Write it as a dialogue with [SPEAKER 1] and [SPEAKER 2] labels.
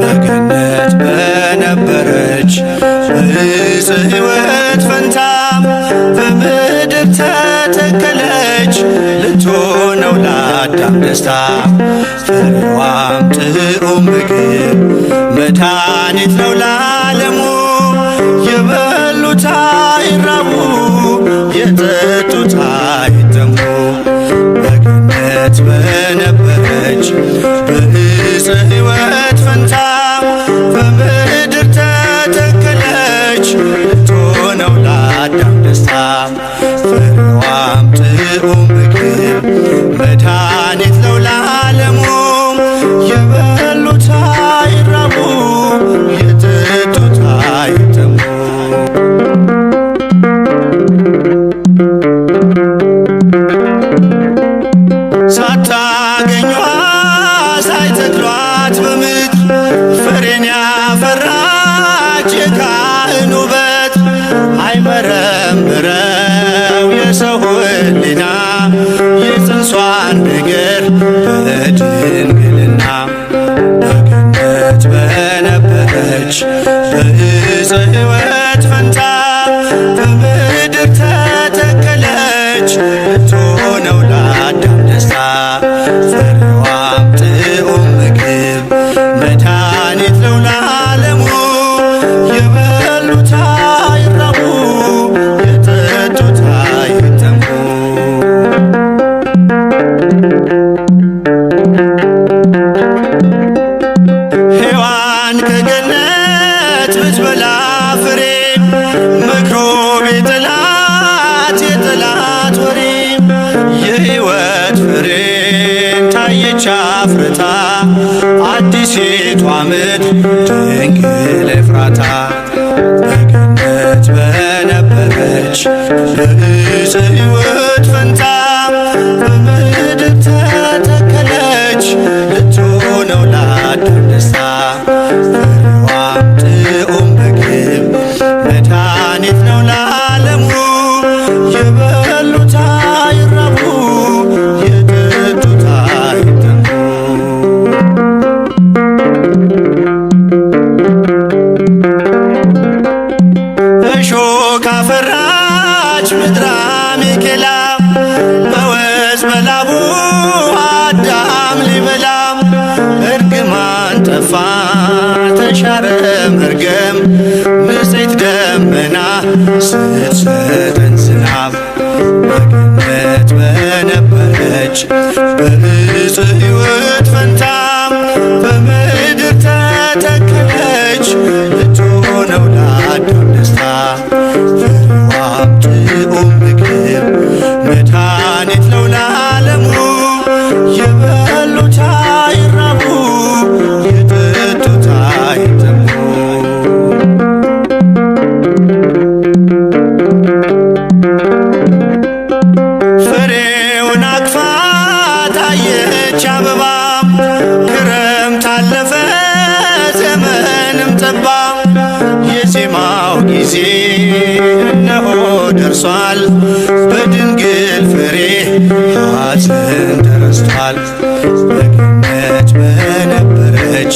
[SPEAKER 1] በገነት በነበረች በዕፀ ሕይወት ፈንታ በምድር ተተከለች ልትሆነው ለአዳም ደስታ። ፍሬዋም ጥዑም ምግብ መድኃኒት ነው ለዓለሙ። የበሉት አይራቡ የጠጡት አይጠሙ። በገነት በነበረች በዕፀ ሕይወት ፈንታ በምድር ተተከለች ልትሆነው ለአዳም ደስታ። ፍሬዋም ጥዑም ምግብ መድኃኒት ነው ለዓለሙ። የበሉት አይራቡ የጠጡት አይጠሙ። ሳታገኟ ሳይተክሏት በምድር ፍሬን ያፈራች የካህን ውበት አይመረምረው የሰው ሕሊና የጽንሷን ነገር በድንግልና። በገነት በነበረች በዕፀ ሕይወት ፈንታ በምድር ተተከለች ልትሆነው ለአዳም ደስታ። ፍሬዋም ጥዑም ምግብ መድኃኒት ነው ለዓለሙ። የበሉት አይራቡ የጠጡት አይጠሙ። ሔዋን ከገነት ብትበላ ፍሬ መክሮ ቤጥላት የጠላት ወሬ የሕይወት ፍሬን ታየች አፍርታ አዲሲቷ ምድር ድንግል ኤፍራታ። በገነት በነበረች በዕፀ ሕይወት ፈንታ በምድር ተተከለች ልትሆነው ለአዳም ደስታ። ፍሬዋም ጥዑም ምግብ መድኃኒት ነው ለዓለሙ። የበሉት አይራቡ የጠጡት አይጠሙ። እሾህ አፈራች ምድረ አሜኬላ በወዝ በላቡ አዳም ሊበላ። እርግማን ጠፋ ተሻረ መርገም ንጽሕት ደመና ስትሰጠን ዝናብ። በገነት በነበረች በዕፀ ሕይወት ፈንታ በምድር ተተከለች ልትሆነው ለአዳም ደስታ። ፍሬዋም ጥዑም ምግብ መድኃኒት ነው ለዓለሙ። የበሉት አይራቡ የጠጡት አይጠሙ። ፍሬውን አቅፋ ታየች አበባ ክረምት አለፈ ዘመንም ጠባ። የዜማው ጊዜ እነሆ ደርሷል በድንግል ፍሬ ሐዘን ተረስቷል። በገነት በነበረች